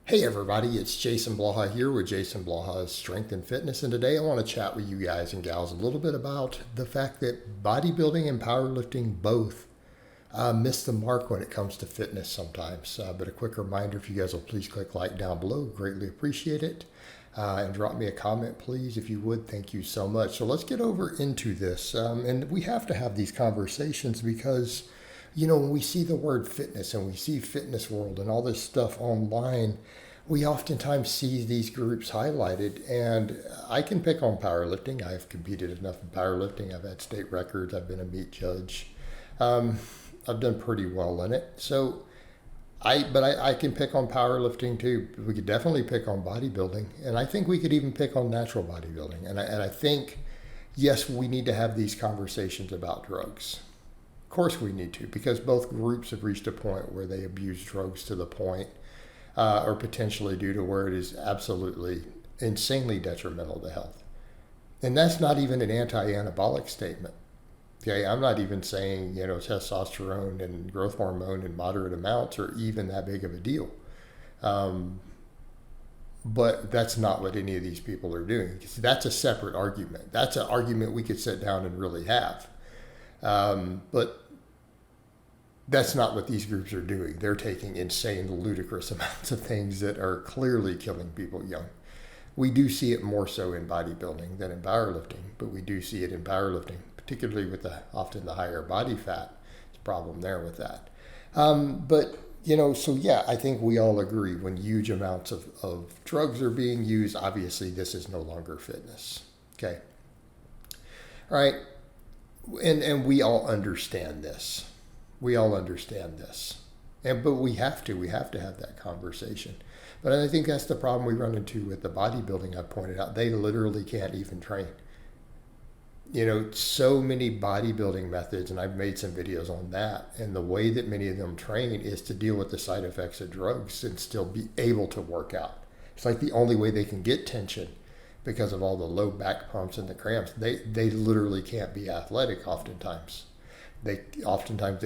Hey everybody, it's Jason Blaha here with Jason Blaha's Strength and Fitness, and today I want to chat with you guys and gals a little bit about the fact that bodybuilding and powerlifting both miss the mark when it comes to fitness sometimes. But a quick reminder, if you guys will please click like down below, greatly appreciate it. And drop me a comment, please, if you would. Thank you so much. So let's get over into this. And we have to have these conversations because, when we see the word fitness and we see fitness world and all this stuff online, we oftentimes see these groups highlighted. And I can pick on powerlifting. I've competed enough in powerlifting. I've had state records. I've been a meet judge. I've done pretty well in it. So I can pick on powerlifting too. We could definitely pick on bodybuilding, and I think we could even pick on natural bodybuilding. And I think, yes, we need to have these conversations about drugs. Of course we need to, because both groups have reached a point where they abuse drugs to the point, or potentially due to where it is absolutely insanely detrimental to health. And that's not even an anti-anabolic statement. Okay, I'm not even saying, testosterone and growth hormone in moderate amounts are even that big of a deal. But that's not what any of these people are doing. That's a separate argument. That's an argument we could sit down and really have. But that's not what these groups are doing. They're taking insane, ludicrous amounts of things that are clearly killing people young. We do see it more so in bodybuilding than in powerlifting, but we do see it in powerlifting, particularly with often the higher body fat. There's a problem there with that. I think we all agree when huge amounts of drugs are being used, obviously this is no longer fitness. Okay. All right. And we all understand this. But we have to have that conversation. But I think that's the problem we run into with the bodybuilding. I pointed out, they literally can't even train. So many bodybuilding methods, and I've made some videos on that, and the way that many of them train is to deal with the side effects of drugs and still be able to work out. It's like the only way they can get tension because of all the low back pumps and the cramps. They literally can't be athletic oftentimes. They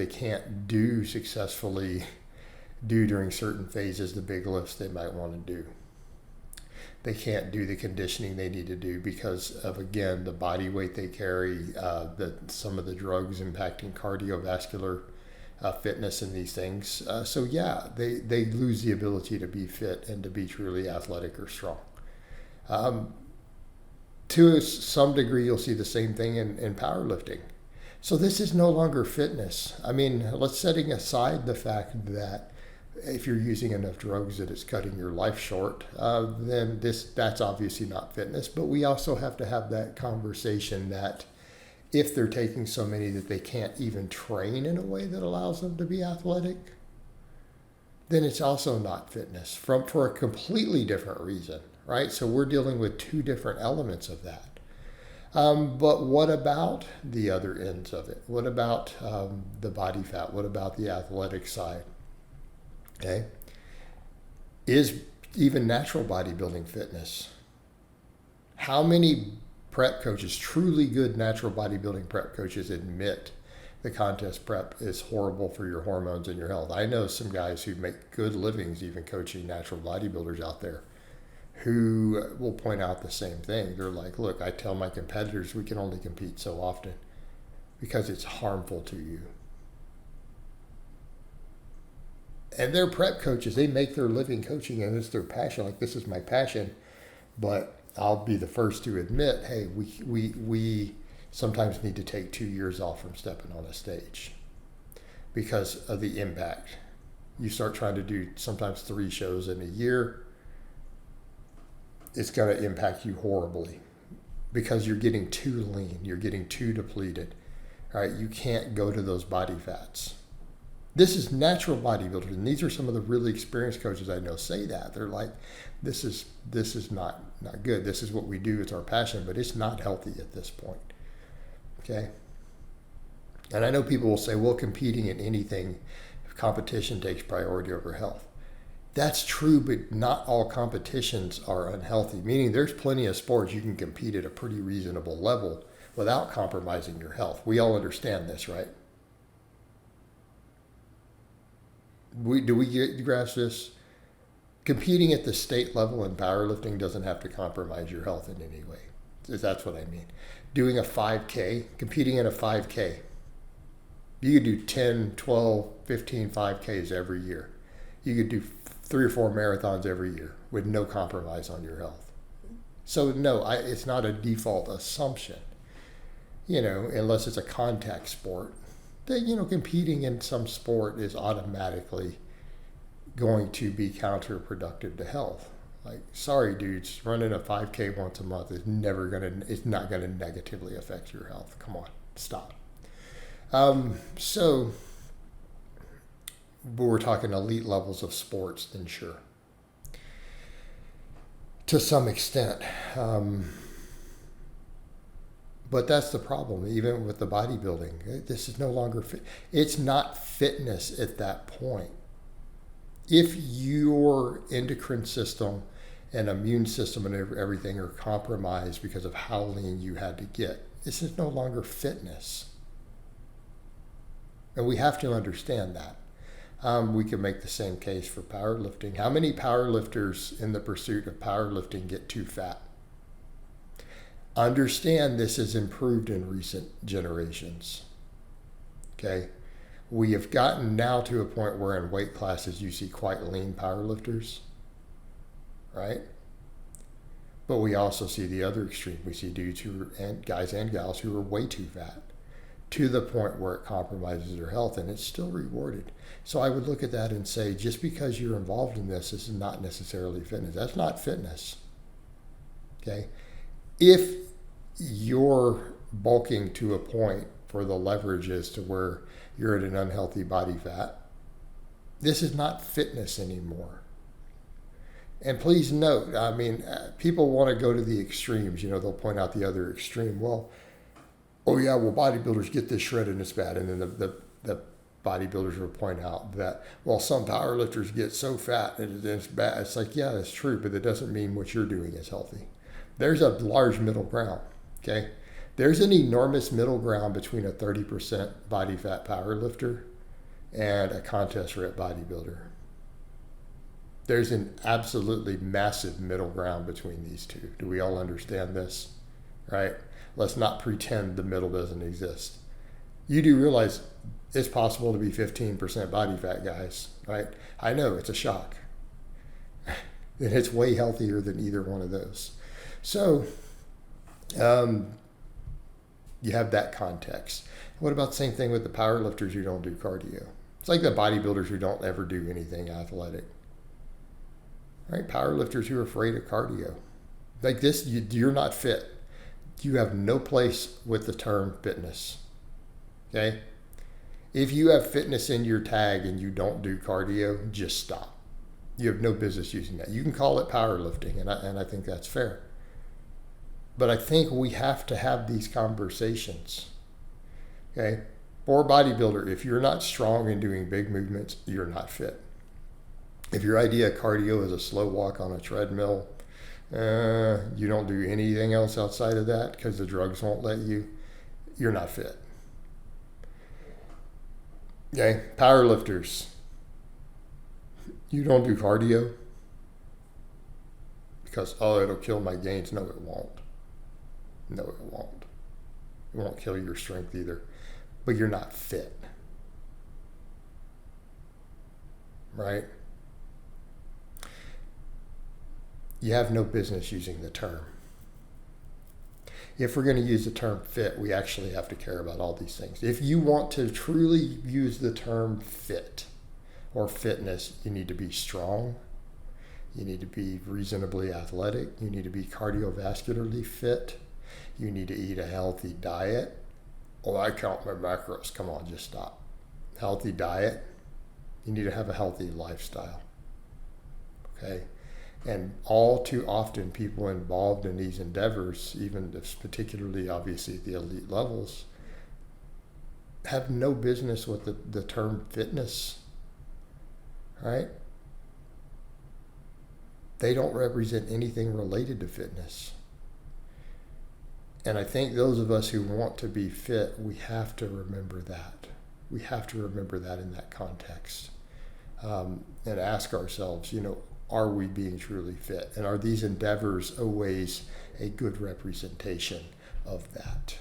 can't successfully do during certain phases the big lifts they might want to do. They can't do the conditioning they need to do because of, again, the body weight they carry, some of the drugs impacting cardiovascular fitness and these things. They lose the ability to be fit and to be truly athletic or strong. To some degree, you'll see the same thing in powerlifting. So this is no longer fitness. I mean, let's setting aside the fact that if you're using enough drugs that it's cutting your life short, then that's obviously not fitness. But we also have to have that conversation that if they're taking so many that they can't even train in a way that allows them to be athletic, then it's also not fitness for a completely different reason, right? So we're dealing with two different elements of that. But what about the other ends of it? What about the body fat? What about the athletic side? Okay. Is even natural bodybuilding fitness? How many prep coaches, truly good natural bodybuilding prep coaches, admit the contest prep is horrible for your hormones and your health? I know some guys who make good livings even coaching natural bodybuilders out there who will point out the same thing. They're like, look, I tell my competitors we can only compete so often because it's harmful to you. And they're prep coaches. They make their living coaching, and it's their passion. Like, this is my passion. But I'll be the first to admit, hey, we sometimes need to take 2 years off from stepping on a stage because of the impact. You start trying to do sometimes 3 shows in a year, it's going to impact you horribly because you're getting too lean. You're getting too depleted. All right, you can't go to those body fats. This is natural bodybuilders, and these are some of the really experienced coaches I know say that. They're like, this is not good. This is what we do. It's our passion, but it's not healthy at this point. Okay? And I know people will say, well, competing in anything, competition takes priority over health. That's true, but not all competitions are unhealthy, meaning there's plenty of sports you can compete at a pretty reasonable level without compromising your health. We all understand this, right? Do we grasp this? Competing at the state level in powerlifting doesn't have to compromise your health in any way. That's what I mean. Doing a 5K, competing in a 5K, you could do 10, 12, 15 5Ks every year. You could do 3 or 4 marathons every year with no compromise on your health. So no, it's not a default assumption, unless it's a contact sport, that, competing in some sport is automatically going to be counterproductive to health. Like, sorry dudes, running a 5K once a month is it's not gonna negatively affect your health. Come on, stop. So we're talking elite levels of sports, then sure, to some extent. But that's the problem, even with the bodybuilding. This is no longer fit. It's not fitness at that point. If your endocrine system and immune system and everything are compromised because of how lean you had to get, this is no longer fitness. And we have to understand that. We can make the same case for powerlifting. How many powerlifters in the pursuit of powerlifting get too fat? Understand this has improved in recent generations. Okay? We have gotten now to a point where in weight classes you see quite lean powerlifters, right? But we also see the other extreme. We see dudes guys and gals who are way too fat, to the point where it compromises their health, and it's still rewarded. So I would look at that and say, just because you're involved in this is not necessarily fitness. That's not fitness. Okay? If you're bulking to a point for the leverage is to where you're at an unhealthy body fat, this is not fitness anymore. And please note, people want to go to the extremes. They'll point out the other extreme. Well, bodybuilders get this shredded and it's bad. And then the bodybuilders will point out that, well, some powerlifters get so fat and it's bad. It's like, yeah, that's true, but that doesn't mean what you're doing is healthy. There's a large middle ground, okay? There's an enormous middle ground between a 30% body fat powerlifter and a contest rep bodybuilder. There's an absolutely massive middle ground between these two. Do we all understand this? Right? Let's not pretend the middle doesn't exist. You do realize it's possible to be 15% body fat, guys, right? I know, it's a shock. And it's way healthier than either one of those. So, you have that context. What about the same thing with the powerlifters who don't do cardio? It's like the bodybuilders who don't ever do anything athletic. Right? Powerlifters who are afraid of cardio. Like this, you're not fit. You have no place with the term fitness. Okay? If you have fitness in your tag and you don't do cardio, just stop. You have no business using that. You can call it powerlifting, and I think that's fair. But I think we have to have these conversations. Okay? For a bodybuilder, if you're not strong in doing big movements, you're not fit. If your idea of cardio is a slow walk on a treadmill, you don't do anything else outside of that because the drugs won't let you, you're not fit. Okay? Powerlifters, you don't do cardio because, it'll kill my gains. No, it won't. No, it won't. It won't kill your strength either. But you're not fit. Right? You have no business using the term. If we're going to use the term fit, we actually have to care about all these things. If you want to truly use the term fit or fitness, you need to be strong. You need to be reasonably athletic. You need to be cardiovascularly fit. You need to eat a healthy diet. I count my macros. Come on, just stop. Healthy diet. You need to have a healthy lifestyle. Okay? And all too often, people involved in these endeavors, even particularly obviously at the elite levels, have no business with the term fitness. Right? They don't represent anything related to fitness. And I think those of us who want to be fit, we have to remember that. We have to remember that in that context. And ask ourselves, are we being truly fit? And are these endeavors always a good representation of that?